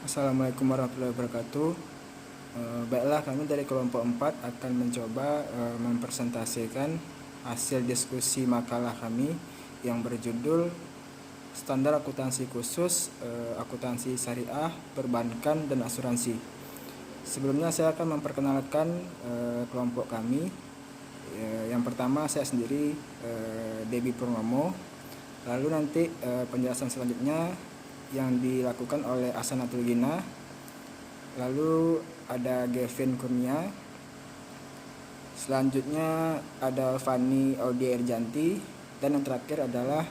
Assalamualaikum warahmatullahi wabarakatuh. Baiklah, kami dari kelompok 4 akan mencoba mempresentasikan hasil diskusi makalah kami yang berjudul Standar Akuntansi Khusus, Akuntansi Syariah, Perbankan, dan Asuransi. Sebelumnya saya akan memperkenalkan kelompok kami. Yang pertama saya sendiri, Debbie Purnomo. Lalu nanti penjelasan selanjutnya yang dilakukan oleh Asanatul Gina. Lalu ada Gavin Kurnia. Selanjutnya ada Fani Audia Erjanti. Dan yang terakhir adalah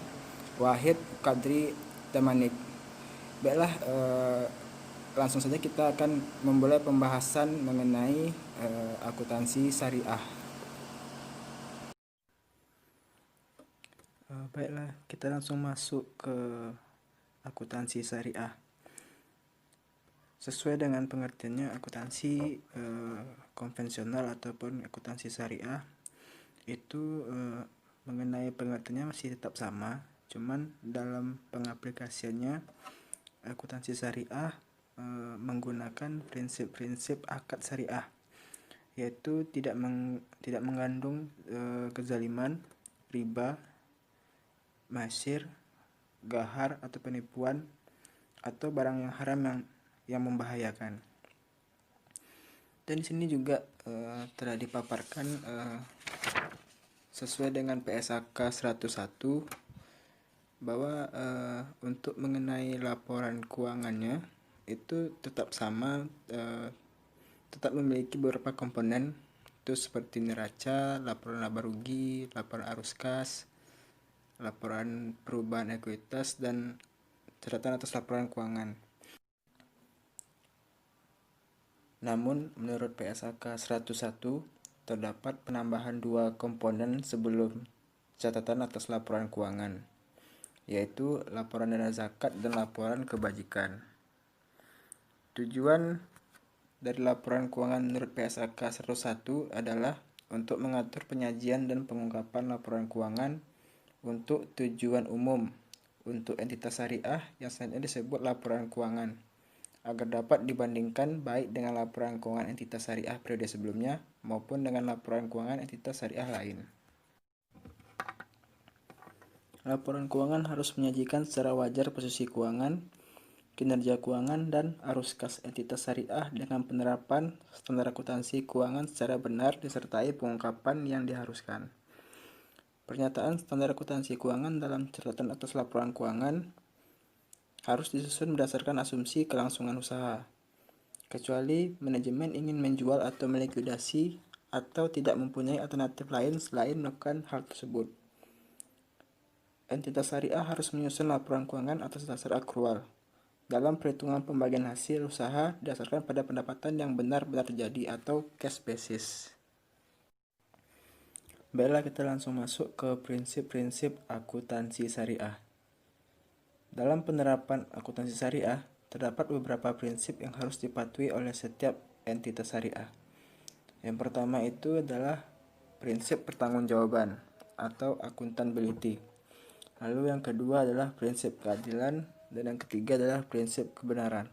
Wahid Kadri Temanik. Baiklah, langsung saja kita akan memulai pembahasan mengenai akuntansi syariah. Baiklah, kita langsung masuk ke akuntansi syariah. Sesuai dengan pengertiannya, akuntansi konvensional ataupun akuntansi syariah itu mengenai pengertiannya masih tetap sama, cuman dalam pengaplikasiannya akuntansi syariah menggunakan prinsip-prinsip akad syariah, yaitu tidak mengandung kezaliman, riba, masyir, gahar atau penipuan, atau barang yang haram yang membahayakan. Dan di sini juga telah dipaparkan sesuai dengan PSAK 101 bahwa untuk mengenai laporan keuangannya itu tetap sama, tetap memiliki beberapa komponen, itu seperti neraca, laporan laba rugi, laporan arus kas, laporan perubahan ekuitas, dan catatan atas laporan keuangan. Namun, menurut PSAK 101, terdapat penambahan dua komponen sebelum catatan atas laporan keuangan, yaitu laporan dana zakat dan laporan kebajikan. Tujuan dari laporan keuangan menurut PSAK 101 adalah untuk mengatur penyajian dan pengungkapan laporan keuangan untuk tujuan umum untuk entitas syariah yang selanjutnya disebut laporan keuangan, agar dapat dibandingkan baik dengan laporan keuangan entitas syariah periode sebelumnya maupun dengan laporan keuangan entitas syariah lain. Laporan keuangan harus menyajikan secara wajar posisi keuangan, kinerja keuangan, dan arus kas entitas syariah dengan penerapan standar akuntansi keuangan secara benar disertai pengungkapan yang diharuskan. Pernyataan standar akuntansi keuangan dalam catatan atas laporan keuangan harus disusun berdasarkan asumsi kelangsungan usaha, kecuali manajemen ingin menjual atau melikuidasi atau tidak mempunyai alternatif lain selain melakukan hal tersebut. Entitas syariah harus menyusun laporan keuangan atas dasar akrual dalam perhitungan pembagian hasil usaha berdasarkan pada pendapatan yang benar-benar terjadi atau cash basis. Baiklah, kita langsung masuk ke prinsip-prinsip akuntansi syariah. Dalam penerapan akuntansi syariah, terdapat beberapa prinsip yang harus dipatuhi oleh setiap entitas syariah. Yang pertama itu adalah prinsip pertanggungjawaban atau accountability. Lalu yang kedua adalah prinsip keadilan, dan yang ketiga adalah prinsip kebenaran.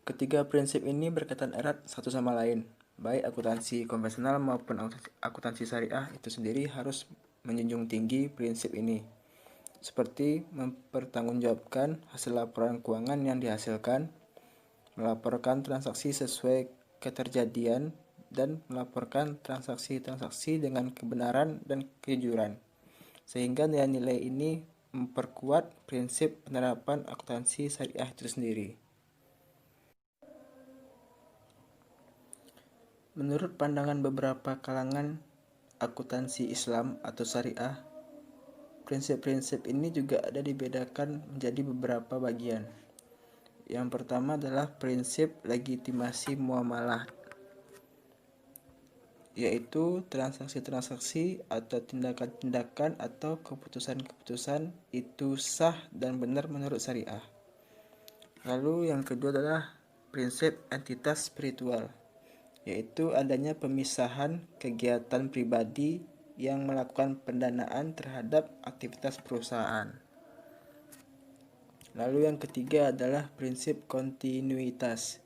Ketiga prinsip ini berkaitan erat satu sama lain. Baik akuntansi konvensional maupun akuntansi syariah itu sendiri harus menjunjung tinggi prinsip ini, seperti mempertanggungjawabkan hasil laporan keuangan yang dihasilkan, melaporkan transaksi sesuai keterjadian, dan melaporkan transaksi-transaksi dengan kebenaran dan kejujuran. Sehingga nilai-nilai ini memperkuat prinsip penerapan akuntansi syariah itu sendiri. Menurut pandangan beberapa kalangan akuntansi Islam atau syariah, prinsip-prinsip ini juga ada dibedakan menjadi beberapa bagian. Yang pertama adalah prinsip legitimasi muamalah, yaitu transaksi-transaksi atau tindakan-tindakan atau keputusan-keputusan itu sah dan benar menurut syariah. Lalu yang kedua adalah prinsip entitas spiritual, yaitu adanya pemisahan kegiatan pribadi yang melakukan pendanaan terhadap aktivitas perusahaan. Lalu yang ketiga adalah prinsip kontinuitas,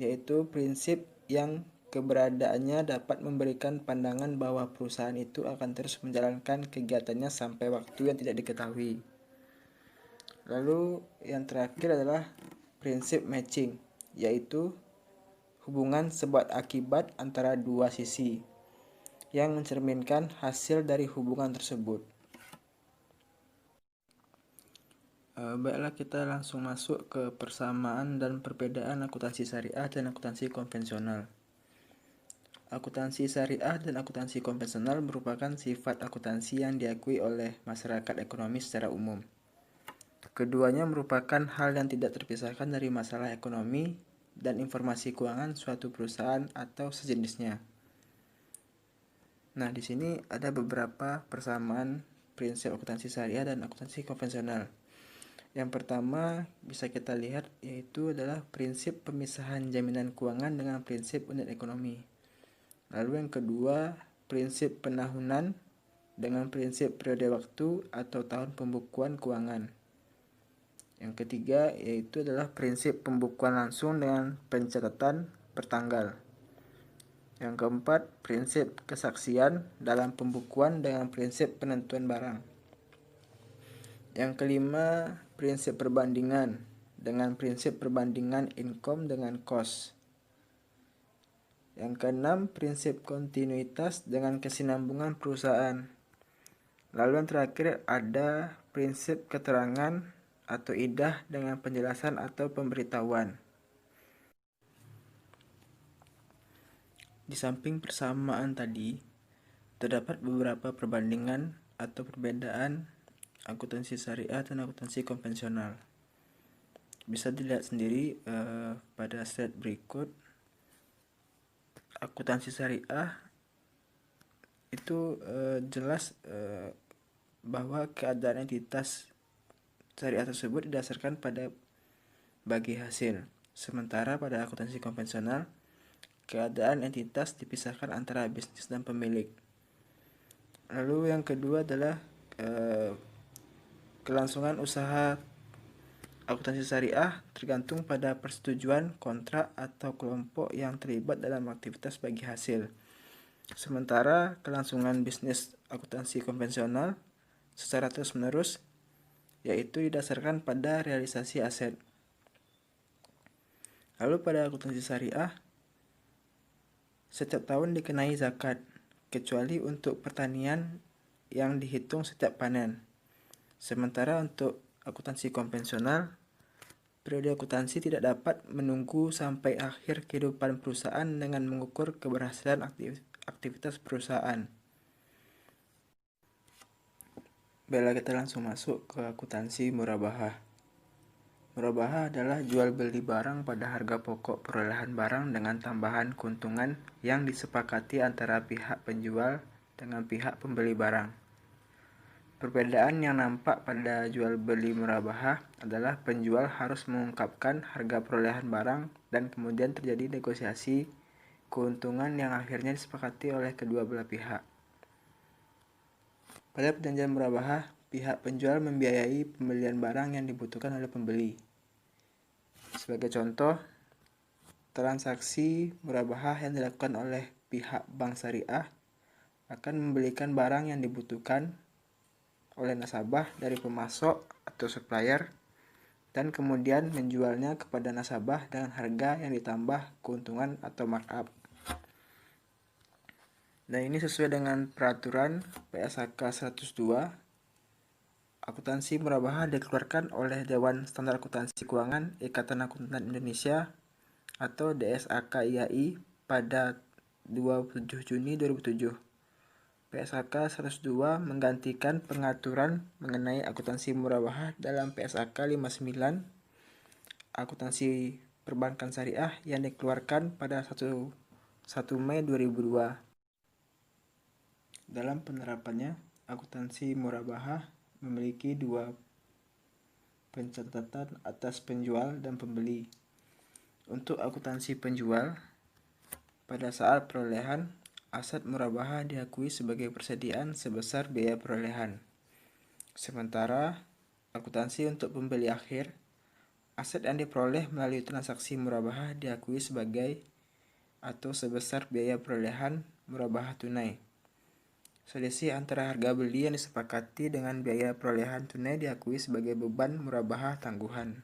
yaitu prinsip yang keberadaannya dapat memberikan pandangan bahwa perusahaan itu akan terus menjalankan kegiatannya sampai waktu yang tidak diketahui. Lalu yang terakhir adalah prinsip matching, yaitu hubungan sebab akibat antara dua sisi yang mencerminkan hasil dari hubungan tersebut. Baiklah, kita langsung masuk ke persamaan dan perbedaan akuntansi syariah dan akuntansi konvensional. Akuntansi syariah dan akuntansi konvensional merupakan sifat akuntansi yang diakui oleh masyarakat ekonomi secara umum. Keduanya merupakan hal yang tidak terpisahkan dari masalah ekonomi dan informasi keuangan suatu perusahaan atau sejenisnya. Nah, di sini ada beberapa persamaan prinsip akuntansi syariah dan akuntansi konvensional. Yang pertama bisa kita lihat yaitu adalah prinsip pemisahan jaminan keuangan dengan prinsip unit ekonomi. Lalu yang kedua, prinsip penahunan dengan prinsip periode waktu atau tahun pembukuan keuangan. Yang ketiga yaitu adalah prinsip pembukuan langsung dengan pencatatan bertanggal. Yang keempat, prinsip kesaksian dalam pembukuan dengan prinsip penentuan barang. Yang kelima, prinsip perbandingan dengan prinsip perbandingan income dengan cost. Yang keenam, prinsip kontinuitas dengan kesinambungan perusahaan. Lalu yang terakhir ada prinsip keterangan atau idah dengan penjelasan atau pemberitahuan. Di samping persamaan tadi, terdapat beberapa perbandingan atau perbedaan akuntansi syariah dan akuntansi konvensional. Bisa dilihat sendiri pada slide berikut. Akuntansi syariah itu jelas bahwa keadaan entitas syariah tersebut didasarkan pada bagi hasil. Sementara pada akuntansi konvensional, keadaan entitas dipisahkan antara bisnis dan pemilik. Lalu yang kedua adalah kelangsungan usaha akuntansi syariah tergantung pada persetujuan kontrak atau kelompok yang terlibat dalam aktivitas bagi hasil. Sementara kelangsungan bisnis akuntansi konvensional secara terus-menerus yaitu didasarkan pada realisasi aset. Lalu pada akuntansi syariah, setiap tahun dikenai zakat, kecuali untuk pertanian yang dihitung setiap panen. Sementara untuk akuntansi konvensional, periode akuntansi tidak dapat menunggu sampai akhir kehidupan perusahaan dengan mengukur keberhasilan aktivitas perusahaan. Baiklah, kita langsung masuk ke akuntansi murabahah. Murabahah adalah jual beli barang pada harga pokok perolehan barang dengan tambahan keuntungan yang disepakati antara pihak penjual dengan pihak pembeli barang. Perbedaan yang nampak pada jual beli murabahah adalah penjual harus mengungkapkan harga perolehan barang dan kemudian terjadi negosiasi keuntungan yang akhirnya disepakati oleh kedua belah pihak. Pada perjanjian murabahah, pihak penjual membiayai pembelian barang yang dibutuhkan oleh pembeli. Sebagai contoh, transaksi murabahah yang dilakukan oleh pihak bank syariah akan membelikan barang yang dibutuhkan oleh nasabah dari pemasok atau supplier dan kemudian menjualnya kepada nasabah dengan harga yang ditambah keuntungan atau markup. Nah, ini sesuai dengan peraturan PSAK 102. Akuntansi murabahah dikeluarkan oleh Dewan Standar Akuntansi Keuangan Ikatan Akuntan Indonesia atau DSAK-IAI pada 27 Juni 2007. PSAK 102 menggantikan pengaturan mengenai akuntansi murabahah dalam PSAK 59 akuntansi perbankan syariah yang dikeluarkan pada 1 Mei 2002. Dalam penerapannya, akuntansi murabahah memiliki dua pencatatan atas penjual dan pembeli. Untuk akuntansi penjual, pada saat perolehan, aset murabahah diakui sebagai persediaan sebesar biaya perolehan. Sementara akuntansi untuk pembeli akhir, aset yang diperoleh melalui transaksi murabahah diakui sebagai atau sebesar biaya perolehan murabahah tunai. Selisih antara harga beli yang disepakati dengan biaya perolehan tunai diakui sebagai beban murabahah tangguhan.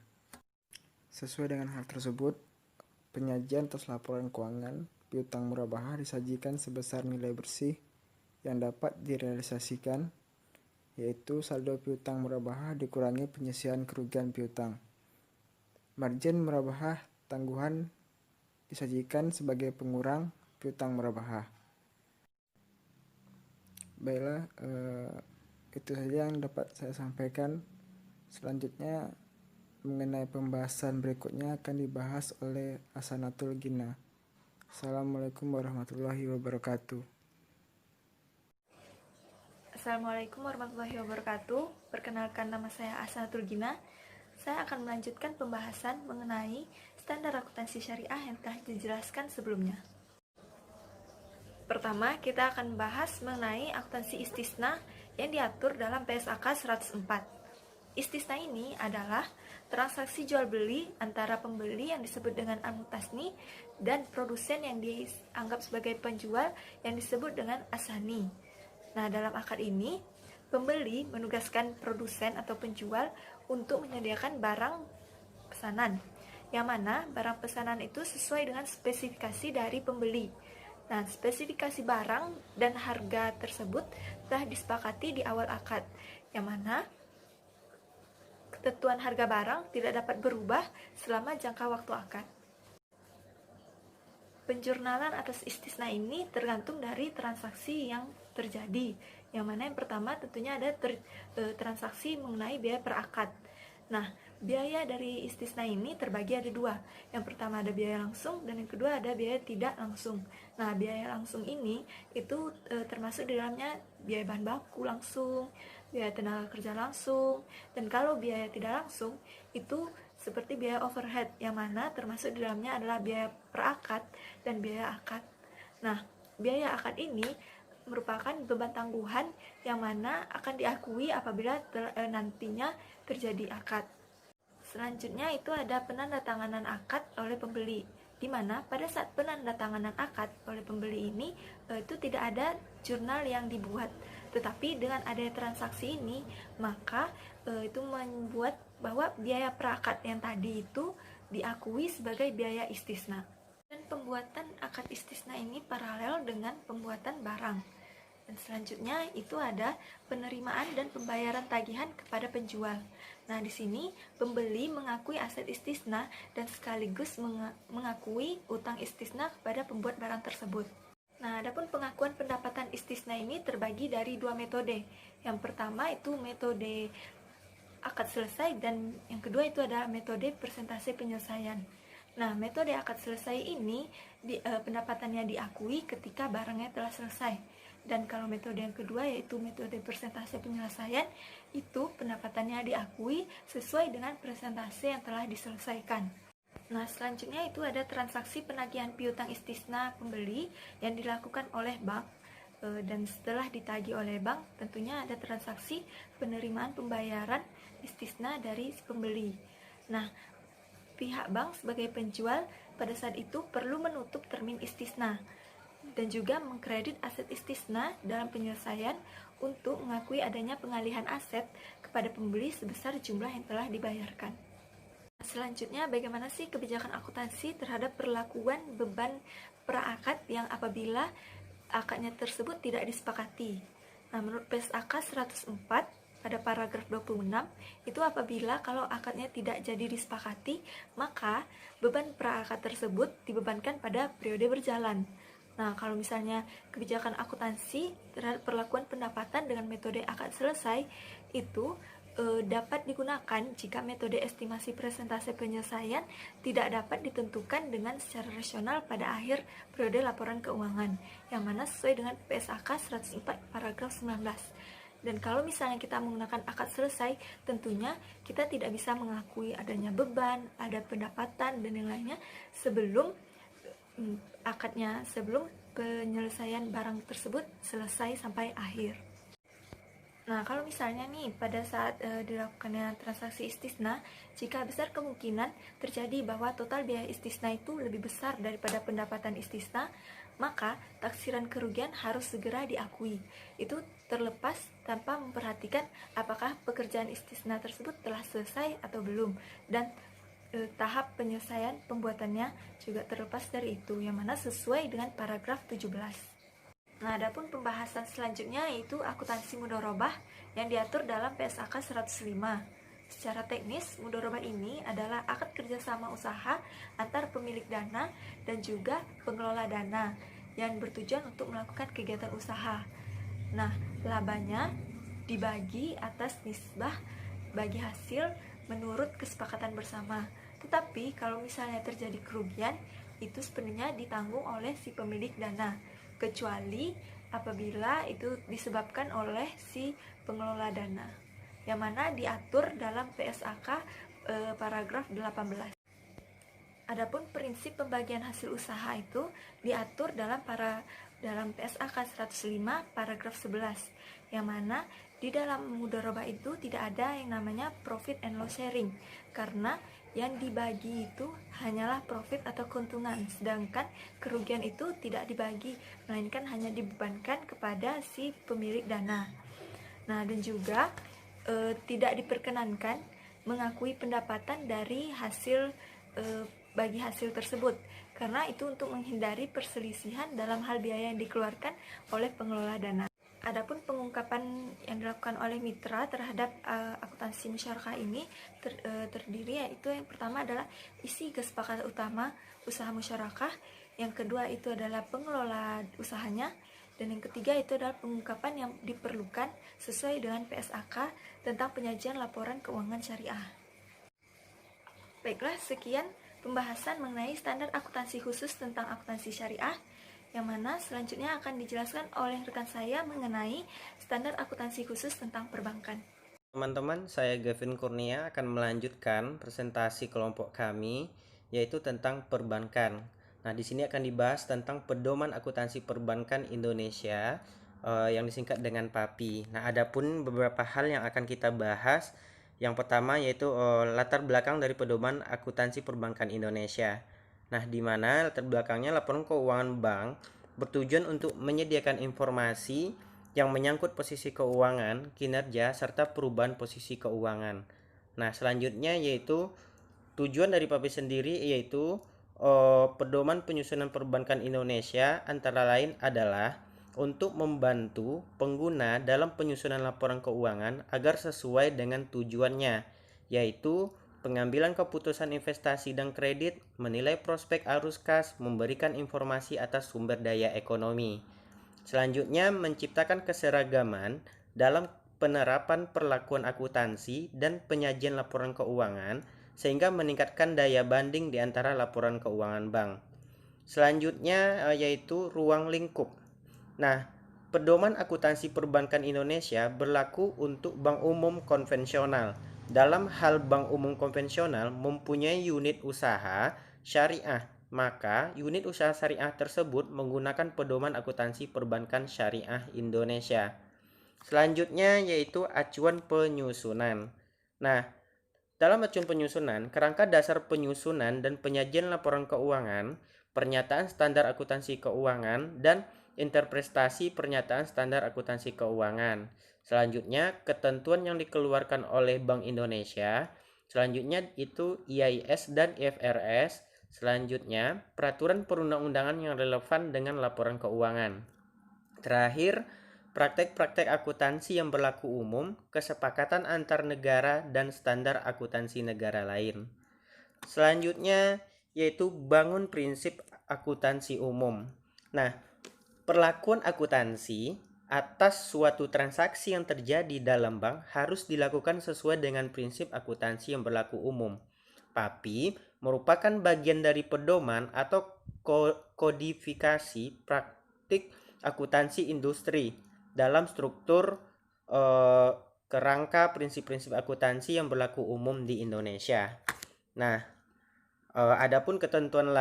Sesuai dengan hal tersebut, penyajian atas laporan keuangan piutang murabahah disajikan sebesar nilai bersih yang dapat direalisasikan, yaitu saldo piutang murabahah dikurangi penyisian kerugian piutang. Margin murabahah tangguhan disajikan sebagai pengurang piutang murabahah. Baiklah, itu saja yang dapat saya sampaikan. Selanjutnya mengenai pembahasan berikutnya akan dibahas oleh Hasanatul Gina. Assalamualaikum warahmatullahi wabarakatuh. Assalamualaikum warahmatullahi wabarakatuh. Perkenalkan, nama saya Hasanatul Gina. Saya akan melanjutkan pembahasan mengenai standar akuntansi syariah yang telah dijelaskan sebelumnya. Pertama, kita akan membahas mengenai akuntansi istisna yang diatur dalam PSAK 104. Istisna ini adalah transaksi jual beli antara pembeli yang disebut dengan al-mutasni dan produsen yang dianggap sebagai penjual yang disebut dengan asani. Nah, dalam akad ini, pembeli menugaskan produsen atau penjual untuk menyediakan barang pesanan, yang mana barang pesanan itu sesuai dengan spesifikasi dari pembeli. Nah, spesifikasi barang dan harga tersebut telah disepakati di awal akad, yang mana ketentuan harga barang tidak dapat berubah selama jangka waktu akad. Penjurnalan atas istisna ini tergantung dari transaksi yang terjadi, yang mana yang pertama tentunya ada transaksi mengenai biaya per akad. Nah, biaya dari istisna ini terbagi ada dua. Yang pertama ada biaya langsung dan yang kedua ada biaya tidak langsung. Nah, biaya langsung ini itu termasuk di dalamnya biaya bahan baku langsung, biaya tenaga kerja langsung, dan kalau biaya tidak langsung itu seperti biaya overhead, yang mana termasuk di dalamnya adalah biaya per akad dan biaya akad. Nah, biaya akad ini merupakan beban tangguhan yang mana akan diakui apabila nantinya terjadi akad. Selanjutnya itu ada penandatanganan akad oleh pembeli, di mana pada saat penandatanganan akad oleh pembeli ini itu tidak ada jurnal yang dibuat, tetapi dengan adanya transaksi ini maka itu membuat bahwa biaya perakad yang tadi itu diakui sebagai biaya istisna. Dan pembuatan akad istisna ini paralel dengan pembuatan barang. Dan selanjutnya itu ada penerimaan dan pembayaran tagihan kepada penjual. Nah, di sini pembeli mengakui aset istisna dan sekaligus mengakui utang istisna kepada pembuat barang tersebut. Nah, adapun pengakuan pendapatan istisna ini terbagi dari dua metode. Yang pertama itu metode akad selesai dan yang kedua itu adalah metode persentase penyelesaian. Nah, metode akad selesai ini pendapatannya diakui ketika barangnya telah selesai. Dan kalau metode yang kedua yaitu metode persentase penyelesaian, itu pendapatannya diakui sesuai dengan persentase yang telah diselesaikan. Nah, selanjutnya itu ada transaksi penagihan piutang istisna pembeli yang dilakukan oleh bank, dan setelah ditagih oleh bank tentunya ada transaksi penerimaan pembayaran istisna dari si pembeli. Nah, pihak bank sebagai penjual pada saat itu perlu menutup termin istisna dan juga mengkredit aset istisna dalam penyelesaian untuk mengakui adanya pengalihan aset kepada pembeli sebesar jumlah yang telah dibayarkan. Selanjutnya, bagaimana sih kebijakan akuntansi terhadap perlakuan beban pra-akad yang apabila akadnya tersebut tidak disepakati? Nah, menurut PSAK 104 pada paragraf 26, itu apabila kalau akadnya tidak jadi disepakati, maka beban pra-akad tersebut dibebankan pada periode berjalan. Nah, kalau misalnya kebijakan akuntansi terhadap perlakuan pendapatan dengan metode akad selesai itu dapat digunakan jika metode estimasi presentase penyelesaian tidak dapat ditentukan dengan secara rasional pada akhir periode laporan keuangan, yang mana sesuai dengan PSAK 104 paragraf 19. Dan kalau misalnya kita menggunakan akad selesai, tentunya kita tidak bisa mengakui adanya beban, ada pendapatan, dan yang lainnya sebelum akadnya, sebelum penyelesaian barang tersebut selesai sampai akhir. Nah, kalau misalnya nih pada saat dilakukannya transaksi istisna, jika besar kemungkinan terjadi bahwa total biaya istisna itu lebih besar daripada pendapatan istisna, maka taksiran kerugian harus segera diakui. Itu terlepas tanpa memperhatikan apakah pekerjaan istisna tersebut telah selesai atau belum, dan tahap penyelesaian pembuatannya juga terlepas dari itu, yang mana sesuai dengan paragraf 17. Nah, adapun pembahasan selanjutnya yaitu akuntansi mudharabah yang diatur dalam PSAK 105. Secara teknis, mudharabah ini adalah akad kerjasama usaha antar pemilik dana dan juga pengelola dana yang bertujuan untuk melakukan kegiatan usaha. Nah, labanya dibagi atas nisbah bagi hasil menurut kesepakatan bersama. Tetapi kalau misalnya terjadi kerugian, itu sepenuhnya ditanggung oleh si pemilik dana, kecuali apabila itu disebabkan oleh si pengelola dana, yang mana diatur dalam PSAK paragraf 18. Adapun prinsip pembagian hasil usaha itu diatur dalam PSAK 105 paragraf 11, yang mana di dalam mudharabah itu tidak ada yang namanya profit and loss sharing, karena yang dibagi itu hanyalah profit atau keuntungan, sedangkan kerugian itu tidak dibagi, melainkan hanya dibebankan kepada si pemilik dana. Nah, dan juga tidak diperkenankan mengakui pendapatan dari hasil bagi hasil tersebut, karena itu untuk menghindari perselisihan dalam hal biaya yang dikeluarkan oleh pengelola dana. Adapun pengungkapan yang dilakukan oleh mitra terhadap akuntansi musyarakah ini terdiri, yaitu yang pertama adalah isi kesepakatan utama usaha musyarakah, yang kedua itu adalah pengelola usahanya, dan yang ketiga itu adalah pengungkapan yang diperlukan sesuai dengan PSAK tentang penyajian laporan keuangan syariah. Baiklah, sekian pembahasan mengenai standar akuntansi khusus tentang akuntansi syariah, yang mana selanjutnya akan dijelaskan oleh rekan saya mengenai standar akuntansi khusus tentang perbankan. Teman-teman, saya Gavin Kurnia akan melanjutkan presentasi kelompok kami, yaitu tentang perbankan. Nah, di sini akan dibahas tentang Pedoman Akuntansi Perbankan Indonesia, yang disingkat dengan PAPI. Nah, adapun beberapa hal yang akan kita bahas. Yang pertama yaitu latar belakang dari Pedoman Akuntansi Perbankan Indonesia. Nah, di mana latar belakangnya laporan keuangan bank bertujuan untuk menyediakan informasi yang menyangkut posisi keuangan, kinerja, serta perubahan posisi keuangan. Nah, selanjutnya yaitu tujuan dari PAPI sendiri yaitu Pedoman Penyusunan Perbankan Indonesia antara lain adalah untuk membantu pengguna dalam penyusunan laporan keuangan agar sesuai dengan tujuannya, yaitu pengambilan keputusan investasi dan kredit, menilai prospek arus kas, memberikan informasi atas sumber daya ekonomi. Selanjutnya, menciptakan keseragaman dalam penerapan perlakuan akuntansi dan penyajian laporan keuangan sehingga meningkatkan daya banding di antara laporan keuangan bank. Selanjutnya yaitu ruang lingkup. Nah, Pedoman Akuntansi Perbankan Indonesia berlaku untuk bank umum konvensional. Dalam hal bank umum konvensional mempunyai unit usaha syariah, maka unit usaha syariah tersebut menggunakan Pedoman Akuntansi Perbankan Syariah Indonesia. Selanjutnya yaitu acuan penyusunan. Nah, dalam acuan penyusunan, kerangka dasar penyusunan dan penyajian laporan keuangan, pernyataan standar akuntansi keuangan, dan interpretasi pernyataan standar akuntansi keuangan. Selanjutnya, ketentuan yang dikeluarkan oleh Bank Indonesia. Selanjutnya itu IAIS dan IFRS. Selanjutnya, peraturan perundang-undangan yang relevan dengan laporan keuangan. Terakhir, praktek-praktek akuntansi yang berlaku umum, kesepakatan antar negara, dan standar akuntansi negara lain. Selanjutnya, yaitu bangun prinsip akuntansi umum. Nah, perlakuan akuntansi atas suatu transaksi yang terjadi dalam bank harus dilakukan sesuai dengan prinsip akuntansi yang berlaku umum. PAPI merupakan bagian dari pedoman atau kodifikasi praktik akuntansi industri dalam struktur kerangka prinsip-prinsip akuntansi yang berlaku umum di Indonesia. Nah, adapun ketentuan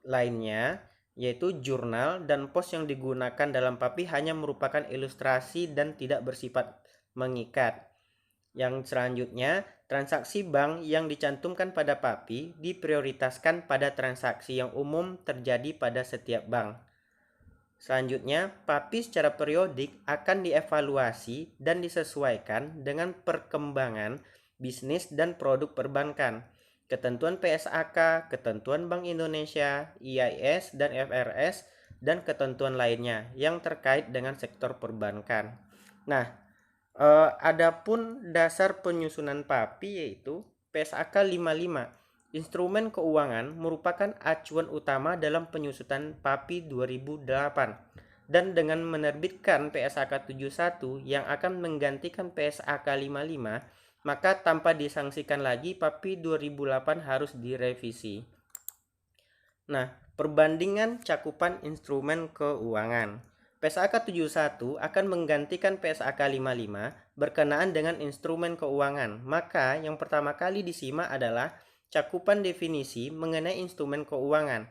lainnya yaitu jurnal dan pos yang digunakan dalam PAPI hanya merupakan ilustrasi dan tidak bersifat mengikat. Yang selanjutnya, transaksi bank yang dicantumkan pada PAPI diprioritaskan pada transaksi yang umum terjadi pada setiap bank. Selanjutnya, PAPI secara periodik akan dievaluasi dan disesuaikan dengan perkembangan bisnis dan produk perbankan, ketentuan PSAK, ketentuan Bank Indonesia, IAIS dan FRS, dan ketentuan lainnya yang terkait dengan sektor perbankan. Nah, adapun dasar penyusunan PAPI yaitu PSAK 55. Instrumen keuangan merupakan acuan utama dalam penyusunan PAPI 2008 dan dengan menerbitkan PSAK 71 yang akan menggantikan PSAK 55, maka tanpa disangsikan lagi PAPI 2008 harus direvisi. Nah, perbandingan cakupan instrumen keuangan. PSAK 71 akan menggantikan PSAK 55 berkenaan dengan instrumen keuangan. Maka yang pertama kali disimak adalah cakupan definisi mengenai instrumen keuangan.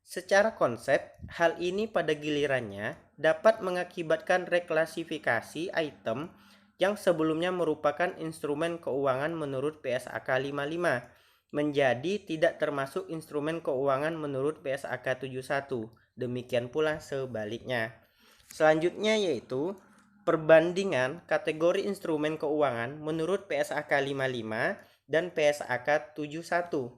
Secara konsep, hal ini pada gilirannya dapat mengakibatkan reklasifikasi item yang sebelumnya merupakan instrumen keuangan menurut PSAK 55 menjadi tidak termasuk instrumen keuangan menurut PSAK 71. Demikian pula sebaliknya. Selanjutnya yaitu perbandingan kategori instrumen keuangan menurut PSAK 55 dan PSAK 71.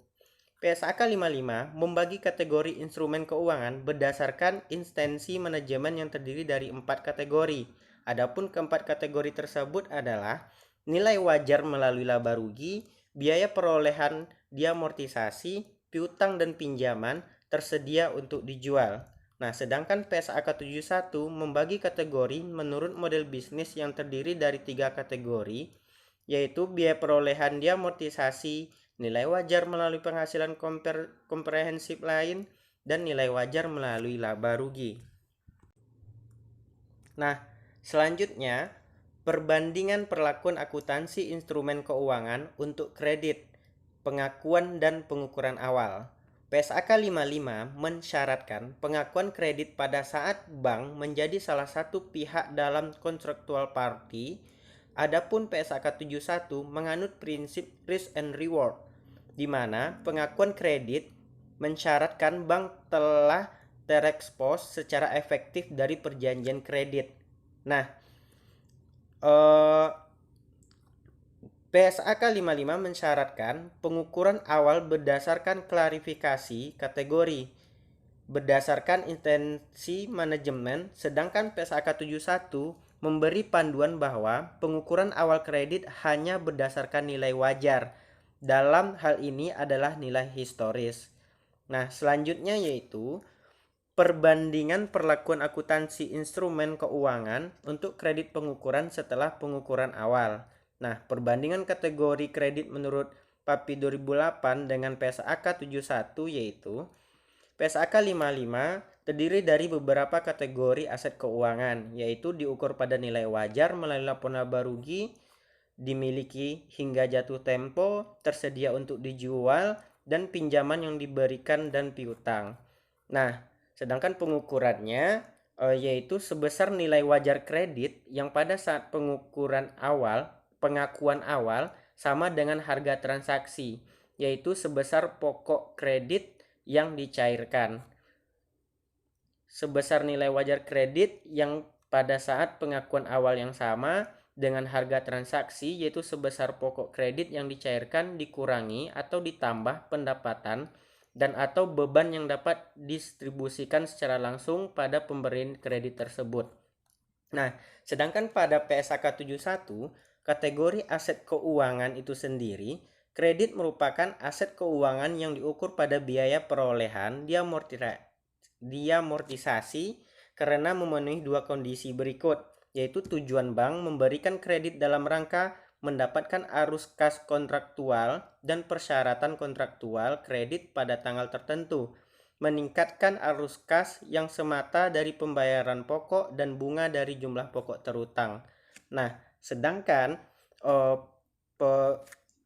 PSAK 55 membagi kategori instrumen keuangan berdasarkan instansi manajemen yang terdiri dari 4 kategori. Adapun keempat kategori tersebut adalah nilai wajar melalui laba rugi, biaya perolehan diamortisasi, piutang dan pinjaman tersedia untuk dijual. Nah, sedangkan PSAK 71 membagi kategori menurut model bisnis yang terdiri dari 3 kategori, yaitu biaya perolehan diamortisasi, nilai wajar melalui penghasilan komprehensif lain, dan nilai wajar melalui laba rugi. Nah, selanjutnya perbandingan perlakuan akuntansi instrumen keuangan untuk kredit, pengakuan dan pengukuran awal. PSAK 55 mensyaratkan pengakuan kredit pada saat bank menjadi salah satu pihak dalam contractual party. Adapun PSAK 71 menganut prinsip risk and reward, di mana pengakuan kredit mensyaratkan bank telah terekspos secara efektif dari perjanjian kredit. Nah, PSAK 55 mensyaratkan pengukuran awal berdasarkan klarifikasi kategori berdasarkan intensi manajemen, sedangkan PSAK 71 memberi panduan bahwa pengukuran awal kredit hanya berdasarkan nilai wajar. Dalam hal ini adalah nilai historis. Nah, selanjutnya yaitu perbandingan perlakuan akuntansi instrumen keuangan untuk kredit pengukuran setelah pengukuran awal. Nah, perbandingan kategori kredit menurut PAPI 2008 dengan PSAK 71 yaitu PSAK 55 terdiri dari beberapa kategori aset keuangan, yaitu diukur pada nilai wajar melalui laporan laba rugi, dimiliki hingga jatuh tempo, tersedia untuk dijual, dan pinjaman yang diberikan dan piutang. Nah, sedangkan pengukurannya yaitu sebesar nilai wajar kredit yang pada saat pengukuran awal, pengakuan awal sama dengan harga transaksi, yaitu sebesar pokok kredit yang dicairkan. Sebesar nilai wajar kredit yang pada saat pengakuan awal yang sama dengan harga transaksi, yaitu sebesar pokok kredit yang dicairkan dikurangi atau ditambah pendapatan dan atau beban yang dapat didistribusikan secara langsung pada pemberi kredit tersebut. Nah, sedangkan pada PSAK 71, kategori aset keuangan itu sendiri, kredit merupakan aset keuangan yang diukur pada biaya perolehan diamortisasi karena memenuhi 2 kondisi berikut, yaitu tujuan bank memberikan kredit dalam rangka mendapatkan arus kas kontraktual dan persyaratan kontraktual kredit pada tanggal tertentu, meningkatkan arus kas yang semata dari pembayaran pokok dan bunga dari jumlah pokok terutang. Nah, sedangkan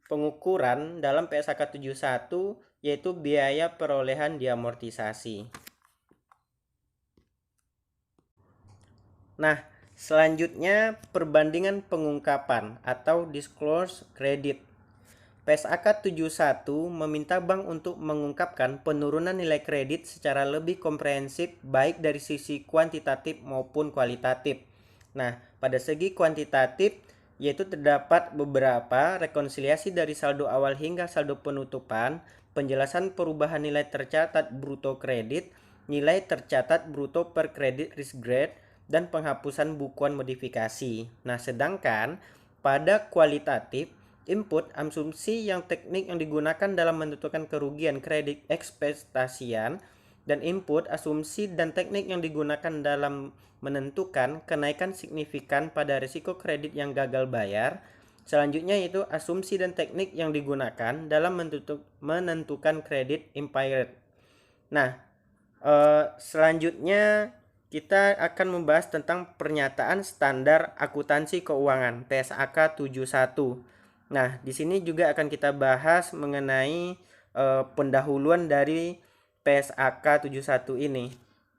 pengukuran dalam PSAK 71 yaitu biaya perolehan diamortisasi. Nah, Selanjutnya, perbandingan pengungkapan atau disclose credit. PSAK 71 meminta bank untuk mengungkapkan penurunan nilai kredit secara lebih komprehensif baik dari sisi kuantitatif maupun kualitatif. Nah, pada segi kuantitatif yaitu terdapat beberapa rekonsiliasi dari saldo awal hingga saldo penutupan, penjelasan perubahan nilai tercatat bruto kredit, nilai tercatat bruto per kredit risk grade, dan penghapusan bukuan modifikasi. Nah, sedangkan pada kualitatif, input asumsi yang teknik yang digunakan dalam menentukan kerugian kredit ekspektasian dan input asumsi dan teknik yang digunakan dalam menentukan kenaikan signifikan pada risiko kredit yang gagal bayar. Selanjutnya yaitu asumsi dan teknik yang digunakan dalam menentukan kredit impaired. Nah, selanjutnya kita akan membahas tentang pernyataan standar akuntansi keuangan PSAK 71. Nah, di sini juga akan kita bahas mengenai pendahuluan dari PSAK 71 ini,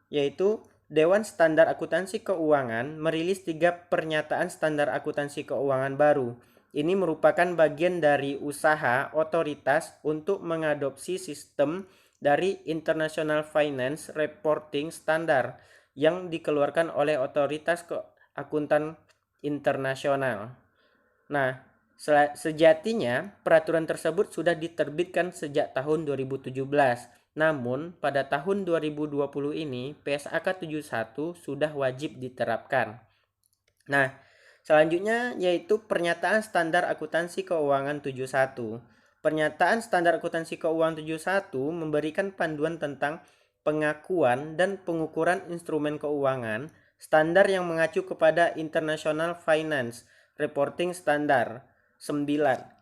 yaitu Dewan Standar Akuntansi Keuangan merilis 3 pernyataan standar akuntansi keuangan baru. Ini merupakan bagian dari usaha otoritas untuk mengadopsi sistem dari International Finance Reporting Standard yang dikeluarkan oleh otoritas akuntan internasional. Nah, sejatinya peraturan tersebut sudah diterbitkan sejak tahun 2017. Namun, pada tahun 2020 ini PSAK 71 sudah wajib diterapkan. Nah, selanjutnya yaitu pernyataan standar akuntansi keuangan 71. Pernyataan standar akuntansi keuangan 71 memberikan panduan tentang pengakuan dan pengukuran instrumen keuangan, standar yang mengacu kepada International Finance Reporting Standard 9.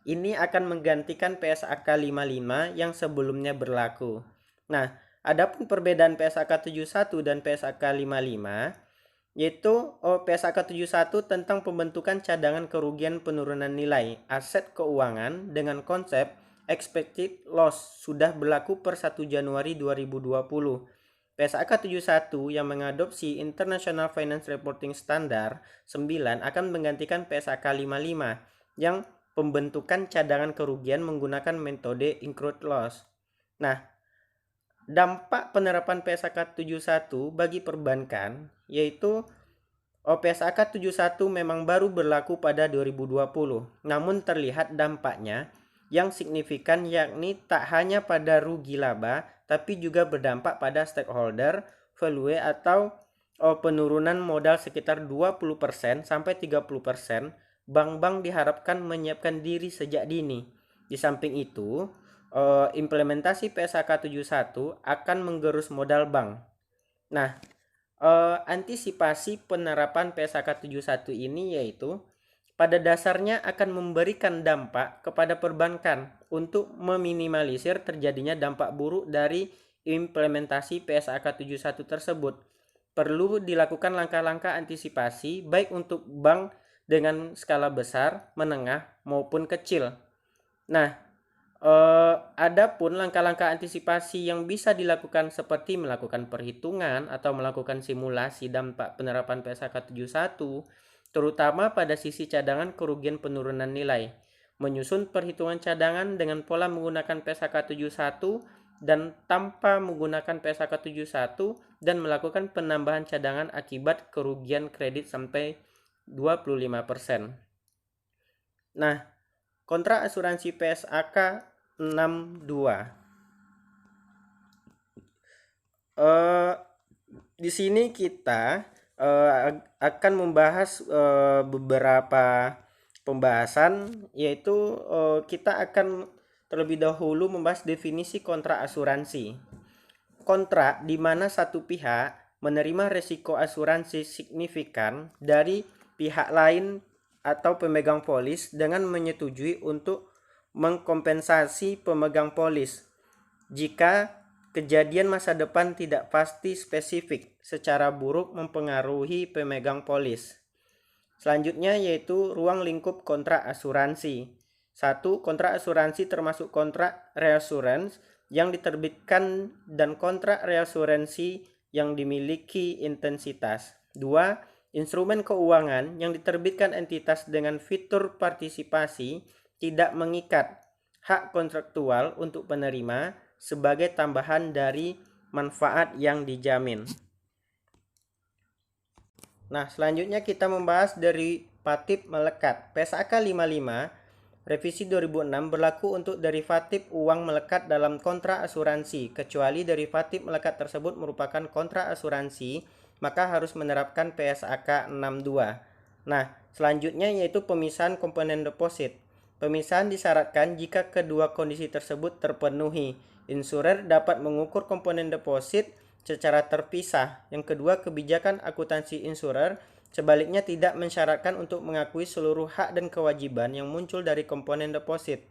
Ini akan menggantikan PSAK 55 yang sebelumnya berlaku. Nah, adapun perbedaan PSAK 71 dan PSAK 55 yaitu PSAK 71 tentang pembentukan cadangan kerugian penurunan nilai aset keuangan dengan konsep expected loss sudah berlaku per 1 Januari 2020. PSAK 71 yang mengadopsi International Finance Reporting Standard 9 akan menggantikan PSAK 55 yang pembentukan cadangan kerugian menggunakan metode incurred loss. Nah, dampak penerapan PSAK 71 bagi perbankan yaitu PSAK 71 memang baru berlaku pada 2020, namun terlihat dampaknya yang signifikan yakni tak hanya pada rugi laba, tapi juga berdampak pada stakeholder value atau penurunan modal sekitar 20% sampai 30%. Bank-bank diharapkan menyiapkan diri sejak dini. Di samping itu, implementasi PSAK 71 akan menggerus modal bank. Nah, antisipasi penerapan PSAK 71 ini yaitu pada dasarnya akan memberikan dampak kepada perbankan untuk meminimalisir terjadinya dampak buruk dari implementasi PSAK 71 tersebut. Perlu dilakukan langkah-langkah antisipasi baik untuk bank dengan skala besar, menengah, maupun kecil. Nah, adapun langkah-langkah antisipasi yang bisa dilakukan seperti melakukan perhitungan atau melakukan simulasi dampak penerapan PSAK 71 terutama pada sisi cadangan kerugian penurunan nilai, menyusun perhitungan cadangan dengan pola menggunakan PSAK 71 dan tanpa menggunakan PSAK 71 dan melakukan penambahan cadangan akibat kerugian kredit sampai 25%. Nah, kontrak asuransi PSAK 62. Di sini kita akan membahas beberapa pembahasan, yaitu kita akan terlebih dahulu membahas definisi kontrak asuransi. Kontrak di mana satu pihak menerima risiko asuransi signifikan dari pihak lain atau pemegang polis dengan menyetujui untuk mengkompensasi pemegang polis jika kejadian masa depan tidak pasti spesifik secara buruk mempengaruhi pemegang polis. Selanjutnya yaitu ruang lingkup kontrak asuransi. 1. Kontrak asuransi termasuk kontrak reassurance yang diterbitkan dan kontrak reassuransi yang dimiliki intensitas. 2. Instrumen keuangan yang diterbitkan entitas dengan fitur partisipasi tidak mengikat hak kontraktual untuk penerima sebagai tambahan dari manfaat yang dijamin. Nah, selanjutnya kita membahas derivatif melekat. PSAK 55 Revisi 2006 berlaku untuk derivatif uang melekat dalam kontrak asuransi, kecuali derivatif melekat tersebut merupakan kontrak asuransi, maka harus menerapkan PSAK 62. Nah, selanjutnya yaitu pemisahan komponen deposit. Pemisahan disyaratkan jika kedua kondisi tersebut terpenuhi. Insurer dapat mengukur komponen deposit secara terpisah. Yang kedua, kebijakan akuntansi insurer sebaliknya tidak mensyaratkan untuk mengakui seluruh hak dan kewajiban yang muncul dari komponen deposit.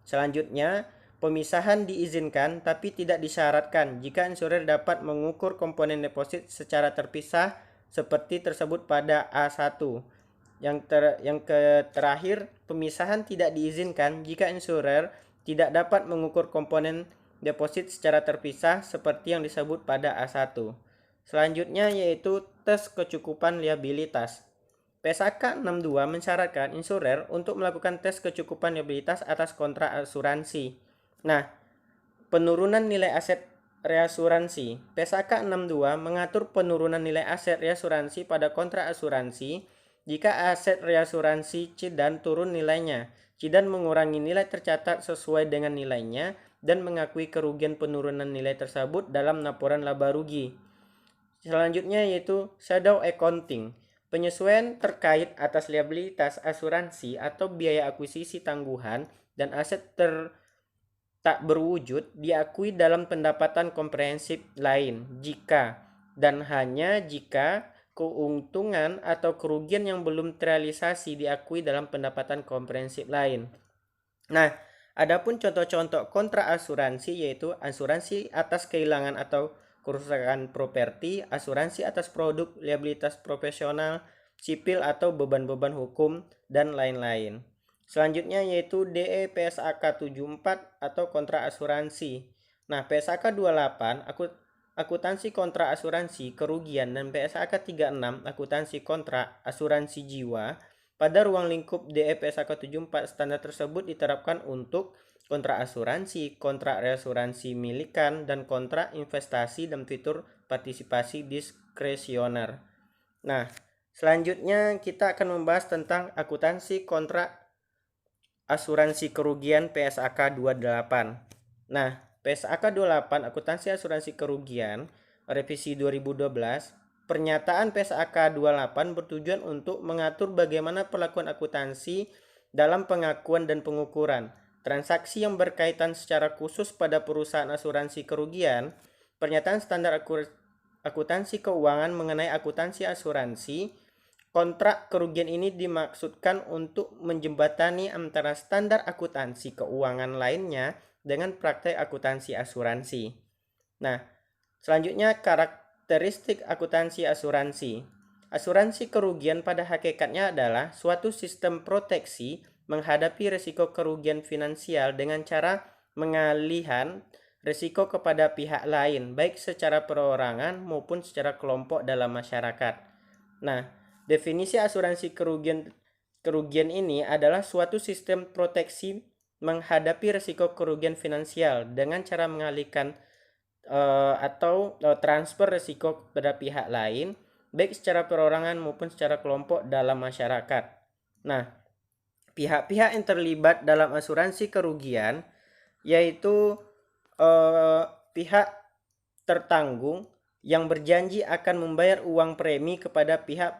Selanjutnya, pemisahan diizinkan tapi tidak disyaratkan jika insurer dapat mengukur komponen deposit secara terpisah seperti tersebut pada A1. Yang terakhir, pemisahan tidak diizinkan jika insurer tidak dapat mengukur komponen deposit secara terpisah seperti yang disebut pada A1. Selanjutnya yaitu tes kecukupan liabilitas. PSAK 62 mensyaratkan insurer untuk melakukan tes kecukupan liabilitas atas kontrak asuransi. Nah, penurunan nilai aset reasuransi. PSAK 62 mengatur penurunan nilai aset reasuransi pada kontrak asuransi jika aset reasuransi Cidan turun nilainya. Cidan mengurangi nilai tercatat sesuai dengan nilainya dan mengakui kerugian penurunan nilai tersebut dalam laporan laba rugi. Selanjutnya yaitu shadow accounting. Penyesuaian terkait atas liabilitas asuransi atau biaya akuisisi tangguhan dan aset tak berwujud diakui dalam pendapatan komprehensif lain jika dan hanya jika keuntungan atau kerugian yang belum terrealisasi diakui dalam pendapatan komprehensif lain. Nah, adapun contoh-contoh kontrak asuransi yaitu asuransi atas kehilangan atau kerusakan properti, asuransi atas produk, liabilitas profesional, sipil atau beban-beban hukum, dan lain-lain. Selanjutnya yaitu DE PSAK 74 atau kontrak asuransi. Nah, PSAK 28 akuntansi kontrak asuransi kerugian dan PSAK 36 akuntansi kontrak asuransi jiwa. Pada ruang lingkup DE PSAK 74 standar tersebut diterapkan untuk kontrak asuransi, kontrak reasuransi milikan, dan kontrak investasi dan fitur partisipasi diskresioner. Nah, selanjutnya kita akan membahas tentang akuntansi kontrak asuransi kerugian PSAK 28. Nah, PSAK 28 akuntansi asuransi kerugian revisi 2012. Pernyataan PSAK 28 bertujuan untuk mengatur bagaimana perlakuan akuntansi dalam pengakuan dan pengukuran transaksi yang berkaitan secara khusus pada perusahaan asuransi kerugian. Pernyataan standar akuntansi keuangan mengenai akuntansi asuransi kontrak kerugian ini dimaksudkan untuk menjembatani antara standar akuntansi keuangan lainnya dengan praktek akuntansi asuransi. Nah, selanjutnya karakteristik akuntansi asuransi. Asuransi kerugian pada hakikatnya adalah suatu sistem proteksi menghadapi risiko kerugian finansial dengan cara pengalihan risiko kepada pihak lain, baik secara perorangan maupun secara kelompok dalam masyarakat. Nah, definisi asuransi kerugian ini adalah suatu sistem proteksi menghadapi risiko kerugian finansial dengan cara mengalihkan atau transfer risiko kepada pihak lain, baik secara perorangan maupun secara kelompok dalam masyarakat. Nah, pihak-pihak yang terlibat dalam asuransi kerugian yaitu pihak tertanggung yang berjanji akan membayar uang premi kepada pihak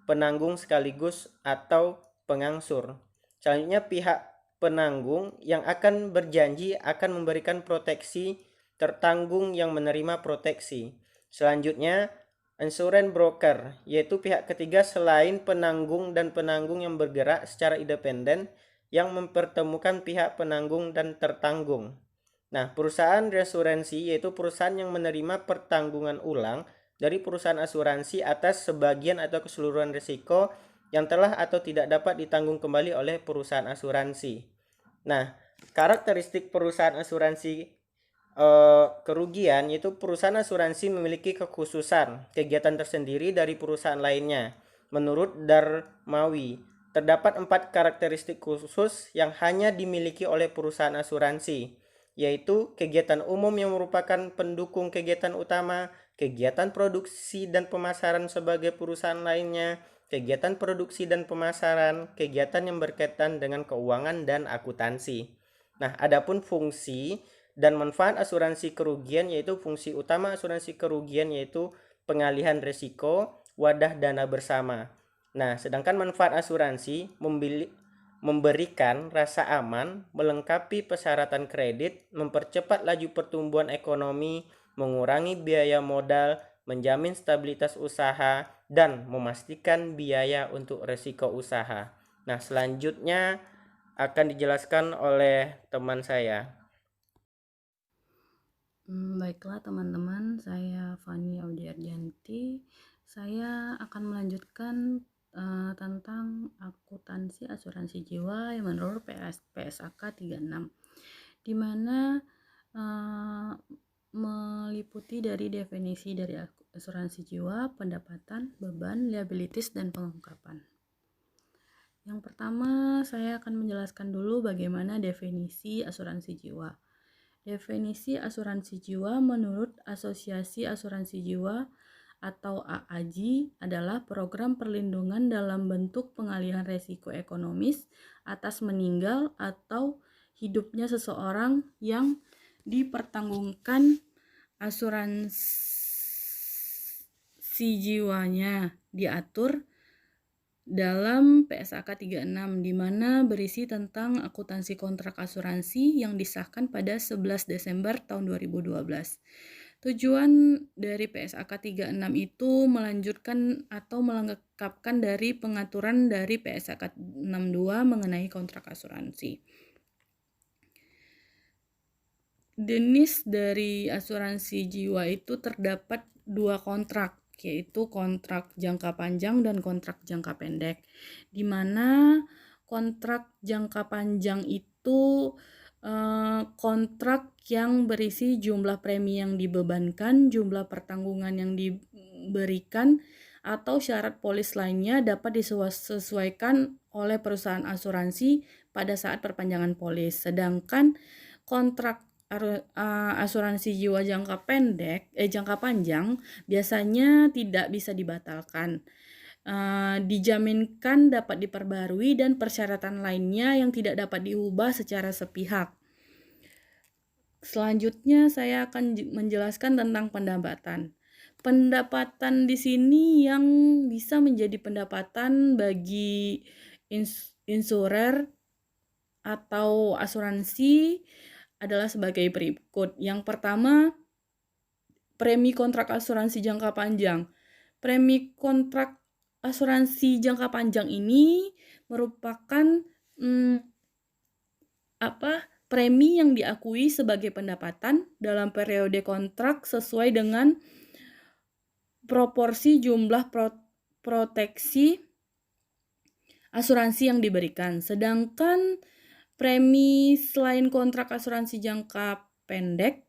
penanggung sekaligus atau pengangsur. Selanjutnya pihak penanggung yang akan berjanji akan memberikan proteksi tertanggung yang menerima proteksi. Selanjutnya insurance broker, yaitu pihak ketiga selain penanggung dan penanggung yang bergerak secara independen yang mempertemukan pihak penanggung dan tertanggung. Nah, perusahaan reasuransi yaitu perusahaan yang menerima pertanggungan ulang dari perusahaan asuransi atas sebagian atau keseluruhan risiko yang telah atau tidak dapat ditanggung kembali oleh perusahaan asuransi. Nah, karakteristik perusahaan asuransi kerugian yaitu perusahaan asuransi memiliki kekhususan kegiatan tersendiri dari perusahaan lainnya. Menurut Darmawi, terdapat 4 karakteristik khusus yang hanya dimiliki oleh perusahaan asuransi, yaitu kegiatan umum yang merupakan pendukung kegiatan utama, kegiatan produksi dan pemasaran sebagai perusahaan lainnya, kegiatan produksi dan pemasaran, kegiatan yang berkaitan dengan keuangan dan akuntansi. Nah, adapun fungsi dan manfaat asuransi kerugian, yaitu fungsi utama asuransi kerugian yaitu pengalihan risiko, wadah dana bersama. Nah, sedangkan manfaat asuransi memberikan rasa aman, melengkapi persyaratan kredit, mempercepat laju pertumbuhan ekonomi, mengurangi biaya modal, menjamin stabilitas usaha, dan memastikan biaya untuk risiko usaha. Nah, selanjutnya akan dijelaskan oleh teman saya. Baiklah teman-teman, saya Fani Audiarjanti. Saya akan melanjutkan tentang akuntansi asuransi jiwa yang menurut PSAK 36, di mana meliputi dari definisi dari asuransi jiwa, pendapatan, beban, liabilities, dan pengungkapan. Yang pertama, saya akan menjelaskan dulu bagaimana definisi asuransi jiwa. Definisi asuransi jiwa menurut Asosiasi Asuransi Jiwa atau AAJI adalah program perlindungan dalam bentuk pengalihan risiko ekonomis atas meninggal atau hidupnya seseorang yang dipertanggungkan asuransi jiwanya, diatur dalam PSAK 36, di mana berisi tentang akuntansi kontrak asuransi yang disahkan pada 11 Desember tahun 2012. Tujuan dari PSAK 36 itu melanjutkan atau melengkapkan dari pengaturan dari PSAK 62 mengenai kontrak asuransi. Jenis dari asuransi jiwa itu terdapat 2 kontrak, yaitu kontrak jangka panjang dan kontrak jangka pendek, di mana kontrak jangka panjang itu kontrak yang berisi jumlah premi yang dibebankan, jumlah pertanggungan yang diberikan, atau syarat polis lainnya dapat disesuaikan oleh perusahaan asuransi pada saat perpanjangan polis. Sedangkan kontrak asuransi jiwa jangka panjang biasanya tidak bisa dibatalkan, dijaminkan dapat diperbarui dan persyaratan lainnya yang tidak dapat diubah secara sepihak. Selanjutnya saya akan menjelaskan tentang pendapatan. Pendapatan di sini yang bisa menjadi pendapatan bagi insurer atau asuransi adalah sebagai berikut. Yang pertama, premi kontrak asuransi jangka panjang. Premi kontrak asuransi jangka panjang ini merupakan premi yang diakui sebagai pendapatan dalam periode kontrak sesuai dengan proporsi jumlah proteksi asuransi yang diberikan. Sedangkan premi selain kontrak asuransi jangka pendek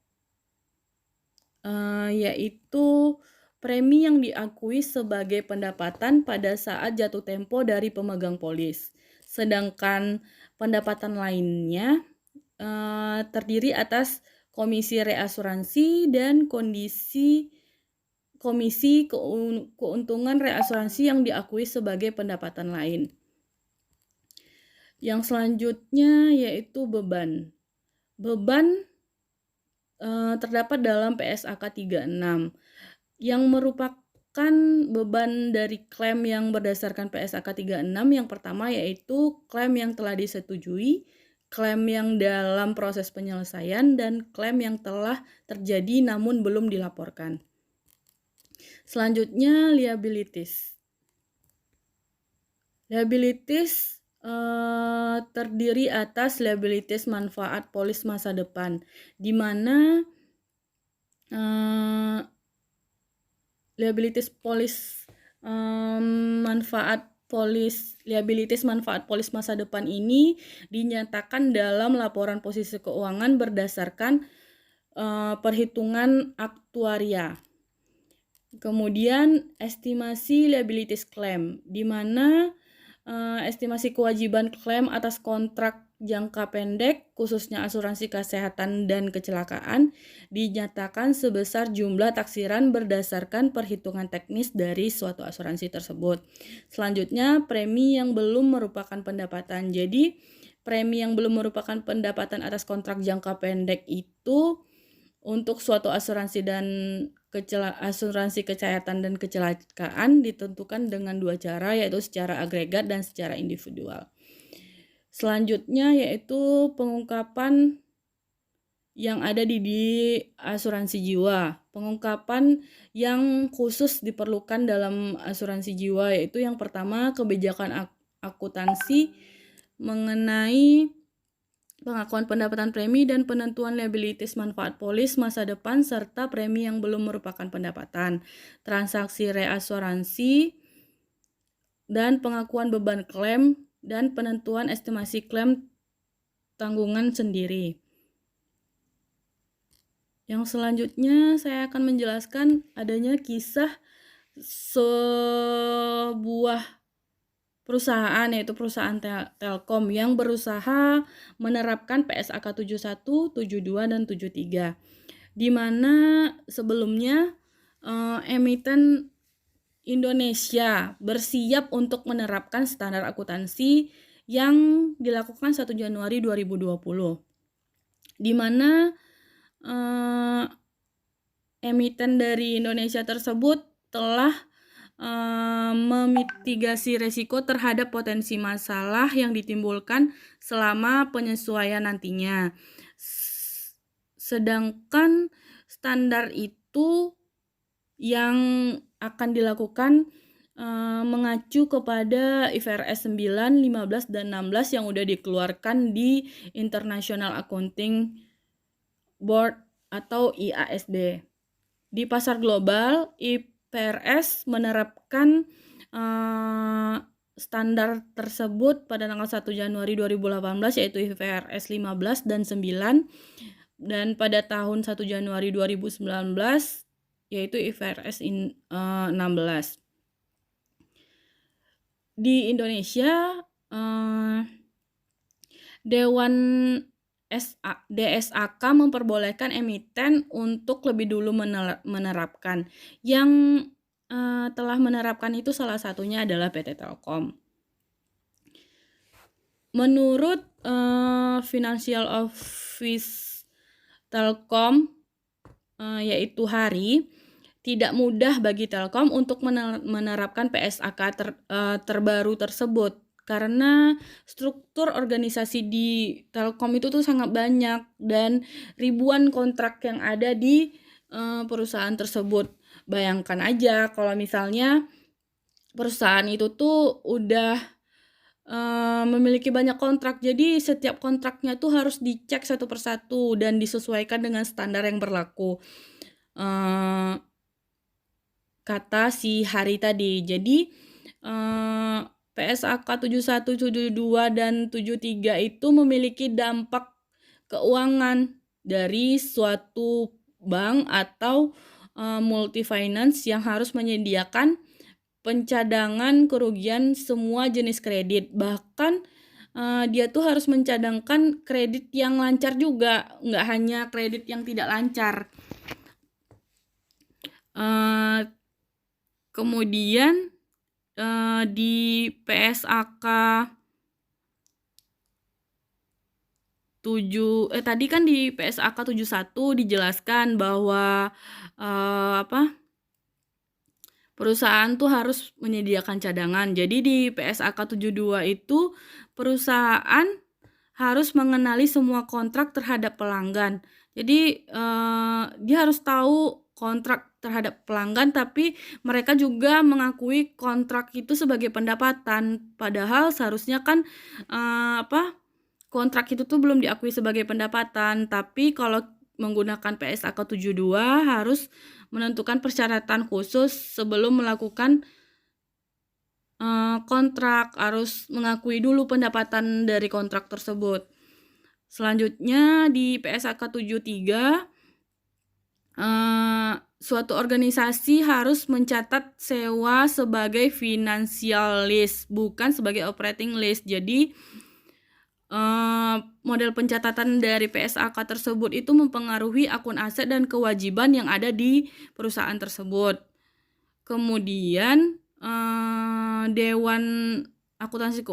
yaitu premi yang diakui sebagai pendapatan pada saat jatuh tempo dari pemegang polis. Sedangkan pendapatan lainnya terdiri atas komisi reasuransi dan komisi keuntungan reasuransi yang diakui sebagai pendapatan lain. Yang selanjutnya yaitu beban. Beban terdapat dalam PSAK 36 yang merupakan beban dari klaim yang berdasarkan PSAK 36. Yang pertama yaitu klaim yang telah disetujui, klaim yang dalam proses penyelesaian, dan klaim yang telah terjadi namun belum dilaporkan. Selanjutnya liabilities. Liabilities terdiri atas liabilities manfaat polis masa depan, di mana liabilities manfaat polis masa depan ini dinyatakan dalam laporan posisi keuangan berdasarkan perhitungan aktuaria. Kemudian estimasi liabilities claim, di mana estimasi kewajiban klaim atas kontrak jangka pendek, khususnya asuransi kesehatan dan kecelakaan, dinyatakan sebesar jumlah taksiran berdasarkan perhitungan teknis dari suatu asuransi tersebut. Selanjutnya, premi yang belum merupakan pendapatan. Jadi, premi yang belum merupakan pendapatan atas kontrak jangka pendek itu untuk suatu asuransi dan asuransi kesehatan dan kecelakaan ditentukan dengan dua cara, yaitu secara agregat dan secara individual. Selanjutnya yaitu pengungkapan yang ada di asuransi jiwa. Pengungkapan yang khusus diperlukan dalam asuransi jiwa yaitu yang pertama kebijakan akuntansi mengenai pengakuan pendapatan premi dan penentuan liabilities manfaat polis masa depan serta premi yang belum merupakan pendapatan, transaksi reasuransi, dan pengakuan beban klaim dan penentuan estimasi klaim tanggungan sendiri. Yang selanjutnya saya akan menjelaskan adanya kisah sebuah perusahaan, yaitu perusahaan Telkom yang berusaha menerapkan PSAK 71, 72, dan 73. Di mana sebelumnya emiten Indonesia bersiap untuk menerapkan standar akuntansi yang dilakukan 1 Januari 2020. Di mana emiten dari Indonesia tersebut telah memitigasi resiko terhadap potensi masalah yang ditimbulkan selama penyesuaian nantinya. Sedangkan standar itu yang akan dilakukan mengacu kepada IFRS 9, 15, dan 16 yang udah dikeluarkan di International Accounting Board atau IASB. Di pasar global, IFRS menerapkan standar tersebut pada tanggal 1 Januari 2018 yaitu IFRS 15 dan 9, dan pada tahun 1 Januari 2019 yaitu IFRS 16. Di Indonesia, Dewan DSAK memperbolehkan emiten untuk lebih dulu menerapkan. Yang telah menerapkan itu salah satunya adalah PT Telkom. Menurut Financial Office Telkom, yaitu Hari, tidak mudah bagi Telkom untuk menerapkan PSAK terbaru tersebut karena struktur organisasi di Telkom itu tuh sangat banyak dan ribuan kontrak yang ada di perusahaan tersebut. Bayangkan aja kalau misalnya perusahaan itu tuh udah memiliki banyak kontrak, jadi setiap kontraknya tuh harus dicek satu persatu dan disesuaikan dengan standar yang berlaku. Kata si Hari tadi. Jadi PSAK 71, 72, dan 73 itu memiliki dampak keuangan dari suatu bank atau multifinance yang harus menyediakan pencadangan kerugian semua jenis kredit. Bahkan dia tuh harus mencadangkan kredit yang lancar juga, nggak hanya kredit yang tidak lancar. Kemudian di PSAK tadi kan di PSAK 71 dijelaskan bahwa perusahaan tuh harus menyediakan cadangan. Jadi di PSAK 72 itu perusahaan harus mengenali semua kontrak terhadap pelanggan. Jadi dia harus tahu kontrak terhadap pelanggan, tapi mereka juga mengakui kontrak itu sebagai pendapatan. Padahal seharusnya kan kontrak itu tuh belum diakui sebagai pendapatan. Tapi kalau menggunakan PSAK 72 harus menentukan persyaratan khusus sebelum melakukan kontrak, harus mengakui dulu pendapatan dari kontrak tersebut. Selanjutnya di PSAK 73 suatu organisasi harus mencatat sewa sebagai financial lease, bukan sebagai operating lease. Jadi model pencatatan dari PSAK tersebut itu mempengaruhi akun aset dan kewajiban yang ada di perusahaan tersebut. Kemudian Dewan Akuntansi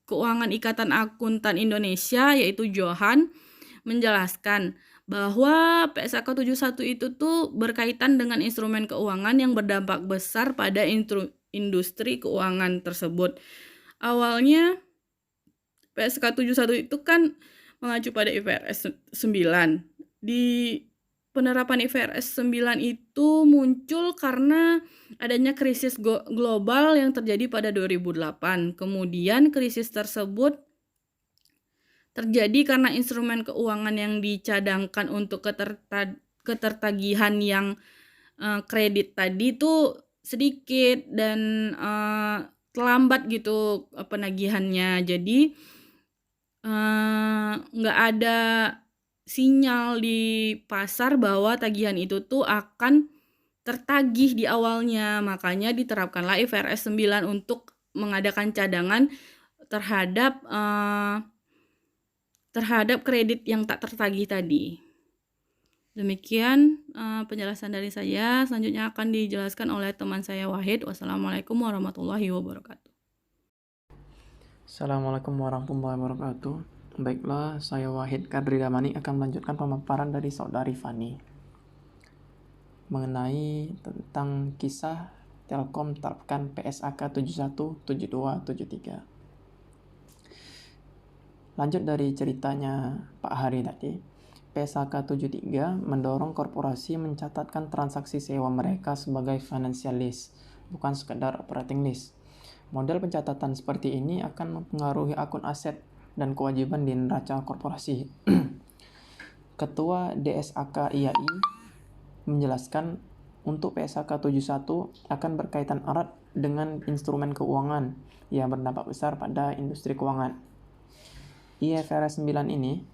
Keuangan Ikatan Akuntan Indonesia yaitu Johan menjelaskan bahwa PSAK 71 itu tuh berkaitan dengan instrumen keuangan yang berdampak besar pada industri keuangan tersebut. Awalnya PSK 71 itu kan mengacu pada IFRS 9. Di penerapan IFRS 9 itu muncul karena adanya krisis global yang terjadi pada 2008. Kemudian krisis tersebut terjadi karena instrumen keuangan yang dicadangkan untuk ketertagihan yang kredit tadi itu sedikit dan terlambat gitu penagihannya. Jadi nggak ada sinyal di pasar bahwa tagihan itu tuh akan tertagih di awalnya. Makanya diterapkanlah IFRS 9 untuk mengadakan cadangan terhadap kredit yang tak tertagih tadi. Demikian penjelasan dari saya. Selanjutnya akan dijelaskan oleh teman saya Wahid. Wassalamualaikum warahmatullahi wabarakatuh. Assalamualaikum warahmatullahi wabarakatuh. Baiklah, saya Wahid Kadri Damani akan melanjutkan pemaparan dari saudari Fani mengenai tentang kisah Telkom terapkan PSAK 71, 72, 73. Lanjut dari ceritanya Pak Hari tadi, PSAK 73 mendorong korporasi mencatatkan transaksi sewa mereka sebagai financial lease, bukan sekedar operating lease. Model pencatatan seperti ini akan mempengaruhi akun aset dan kewajiban di neraca korporasi. Ketua DSAK IAI menjelaskan untuk PSAK 71 akan berkaitan erat dengan instrumen keuangan yang berdampak besar pada industri keuangan. IFRS 9 ini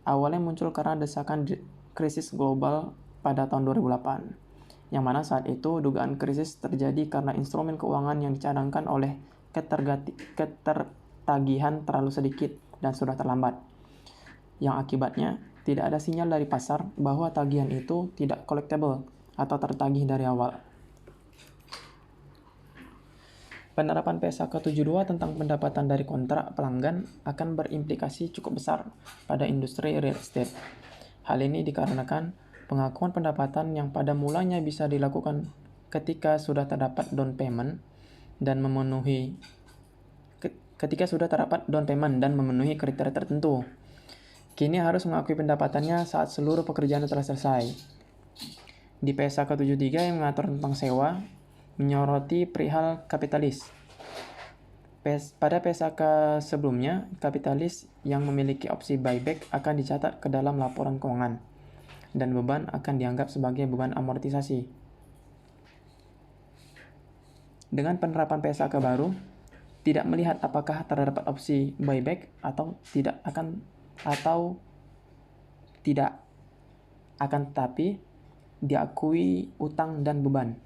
awalnya muncul karena desakan krisis global pada tahun 2008, yang mana saat itu dugaan krisis terjadi karena instrumen keuangan yang dicadangkan oleh ketertagihan terlalu sedikit dan sudah terlambat, yang akibatnya tidak ada sinyal dari pasar bahwa tagihan itu tidak collectible atau tertagih dari awal. Penerapan PSAK 72 tentang pendapatan dari kontrak pelanggan akan berimplikasi cukup besar pada industri real estate. Hal ini dikarenakan pengakuan pendapatan yang pada mulanya bisa dilakukan ketika sudah terdapat down payment dan memenuhi kriteria tertentu. Kini harus mengakui pendapatannya saat seluruh pekerjaan telah selesai. Di PSAK 73 yang mengatur tentang sewa, menyoroti perihal kapitalis. Pada PSAK sebelumnya, kapitalis yang memiliki opsi buyback akan dicatat ke dalam laporan keuangan, dan beban akan dianggap sebagai beban amortisasi. Dengan penerapan PSAK baru, tidak melihat apakah terdapat opsi buyback atau tidak akan tetapi diakui utang dan beban.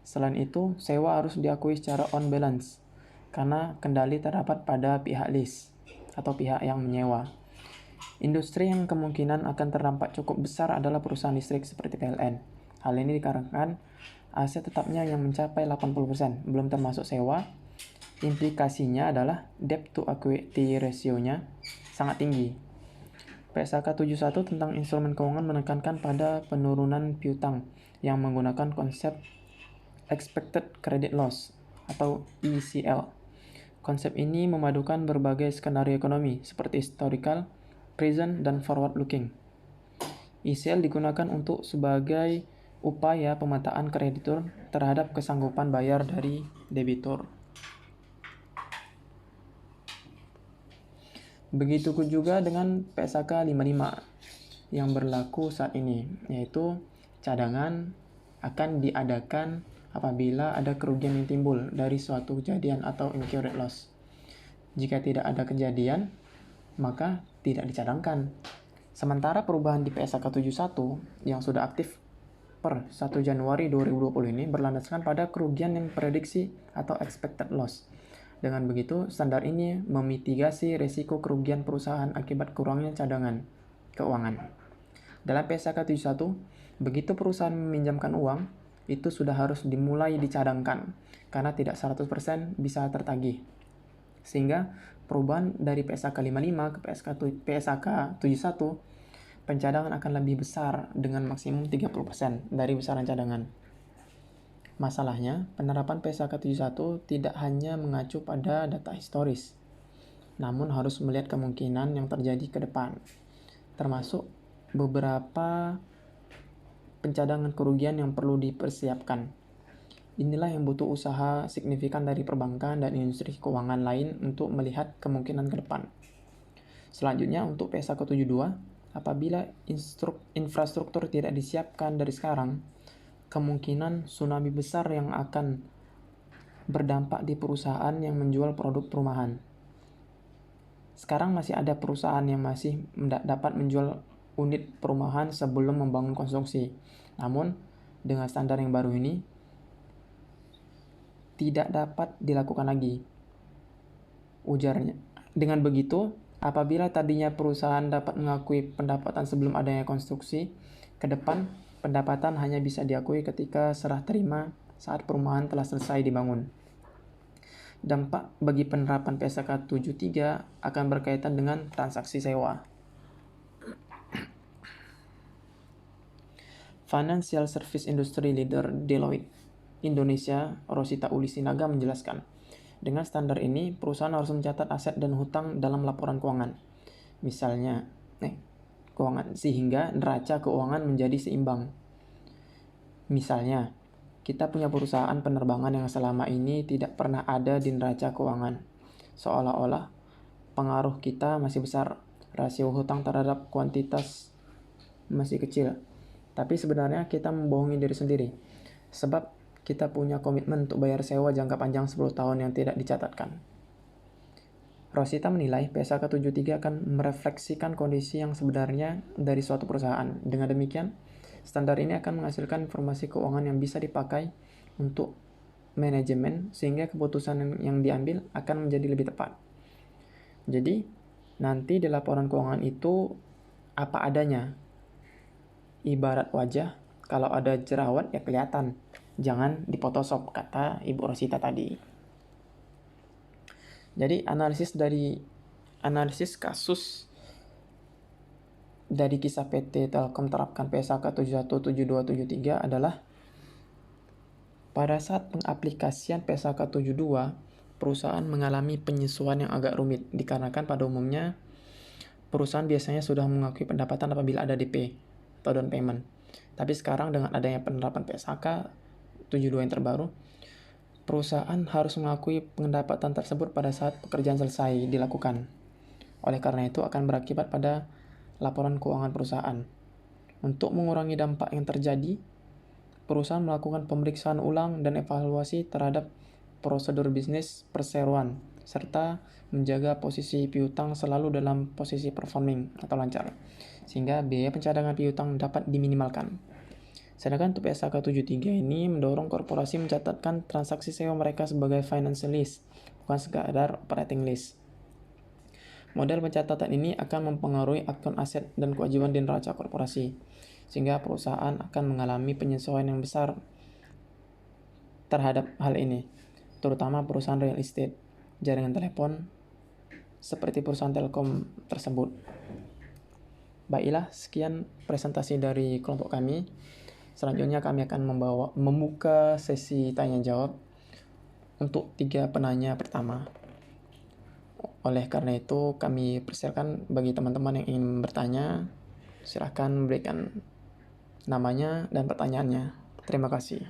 Selain itu, sewa harus diakui secara on balance karena kendali terdapat pada pihak lease atau pihak yang menyewa. Industri yang kemungkinan akan terdampak cukup besar adalah perusahaan listrik seperti PLN. Hal ini dikarenakan aset tetapnya yang mencapai 80%, belum termasuk sewa. Implikasinya adalah debt to equity ratio-nya sangat tinggi. PSAK 71 tentang instrumen keuangan menekankan pada penurunan piutang yang menggunakan konsep expected credit loss atau ECL. Konsep ini memadukan berbagai skenario ekonomi seperti historical, present, dan forward looking. ECL digunakan untuk sebagai upaya pemetaan kreditur terhadap kesanggupan bayar dari debitur. Begitu juga dengan PSAK 55 yang berlaku saat ini, yaitu cadangan akan diadakan apabila ada kerugian yang timbul dari suatu kejadian atau incurred loss. Jika tidak ada kejadian, maka tidak dicadangkan. Sementara perubahan di PSAK 71 yang sudah aktif per 1 Januari 2020 ini berlandaskan pada kerugian yang prediksi atau expected loss. Dengan begitu, standar ini memitigasi risiko kerugian perusahaan akibat kurangnya cadangan keuangan. Dalam PSAK 71, begitu perusahaan meminjamkan uang, itu sudah harus dimulai dicadangkan, karena tidak 100% bisa tertagih. Sehingga perubahan dari PSAK 55 ke PSAK 71, pencadangan akan lebih besar dengan maksimum 30% dari besaran cadangan. Masalahnya, penerapan PSAK 71 tidak hanya mengacu pada data historis, namun harus melihat kemungkinan yang terjadi ke depan, termasuk beberapa pencadangan kerugian yang perlu dipersiapkan. Inilah yang butuh usaha signifikan dari perbankan dan industri keuangan lain untuk melihat kemungkinan ke depan. Selanjutnya, untuk PSAK 72, apabila infrastruktur tidak disiapkan dari sekarang, kemungkinan tsunami besar yang akan berdampak di perusahaan yang menjual produk perumahan. Sekarang masih ada perusahaan yang masih dapat menjual unit perumahan sebelum membangun konstruksi. Namun, dengan standar yang baru ini, tidak dapat dilakukan lagi, ujarnya. Dengan begitu, apabila tadinya perusahaan dapat mengakui pendapatan sebelum adanya konstruksi, ke depan pendapatan hanya bisa diakui ketika serah terima saat perumahan telah selesai dibangun. Dampak bagi penerapan PSAK 73 akan berkaitan dengan transaksi sewa. Financial Service Industry Leader Deloitte Indonesia, Rosita Uli Sinaga menjelaskan, dengan standar ini, perusahaan harus mencatat aset dan hutang dalam laporan keuangan. Misalnya, keuangan sehingga neraca keuangan menjadi seimbang. Misalnya, kita punya perusahaan penerbangan yang selama ini tidak pernah ada di neraca keuangan. Seolah-olah pengaruh kita masih besar, rasio hutang terhadap kuantitas masih kecil. Tapi sebenarnya kita membohongi diri sendiri, sebab kita punya komitmen untuk bayar sewa jangka panjang 10 tahun yang tidak dicatatkan. Rosita menilai PSAK 73 akan merefleksikan kondisi yang sebenarnya dari suatu perusahaan. Dengan demikian, standar ini akan menghasilkan informasi keuangan yang bisa dipakai untuk manajemen sehingga keputusan yang diambil akan menjadi lebih tepat. Jadi, nanti di laporan keuangan itu apa adanya. Ibarat wajah, kalau ada jerawat ya kelihatan. Jangan diphotoshop, kata Ibu Rosita tadi. Jadi analisis kasus dari kisah PT Telkom terapkan PSAK 71, 72, 73 adalah pada saat pengaplikasian PSAK 72, perusahaan mengalami penyesuaian yang agak rumit dikarenakan pada umumnya perusahaan biasanya sudah mengakui pendapatan apabila ada DP atau down payment. Tapi sekarang dengan adanya penerapan PSAK 72 yang terbaru, perusahaan harus mengakui pendapatan tersebut pada saat pekerjaan selesai dilakukan. Oleh karena itu akan berakibat pada laporan keuangan perusahaan. Untuk mengurangi dampak yang terjadi, perusahaan melakukan pemeriksaan ulang dan evaluasi terhadap prosedur bisnis perseroan, serta menjaga posisi piutang selalu dalam posisi performing atau lancar, sehingga biaya pencadangan piutang dapat diminimalkan. Sedangkan untuk PSAK 73 ini mendorong korporasi mencatatkan transaksi sewa mereka sebagai financial lease, bukan sekadar operating lease. Model pencatatan ini akan mempengaruhi akun aset dan kewajiban di neraca korporasi, sehingga perusahaan akan mengalami penyesuaian yang besar terhadap hal ini, terutama perusahaan real estate, jaringan telepon, seperti perusahaan Telkom tersebut. Baiklah, sekian presentasi dari kelompok kami. Selanjutnya kami akan membuka sesi tanya-jawab untuk 3 penanya pertama. Oleh karena itu, kami persilakan bagi teman-teman yang ingin bertanya, silakan berikan namanya dan pertanyaannya. Terima kasih.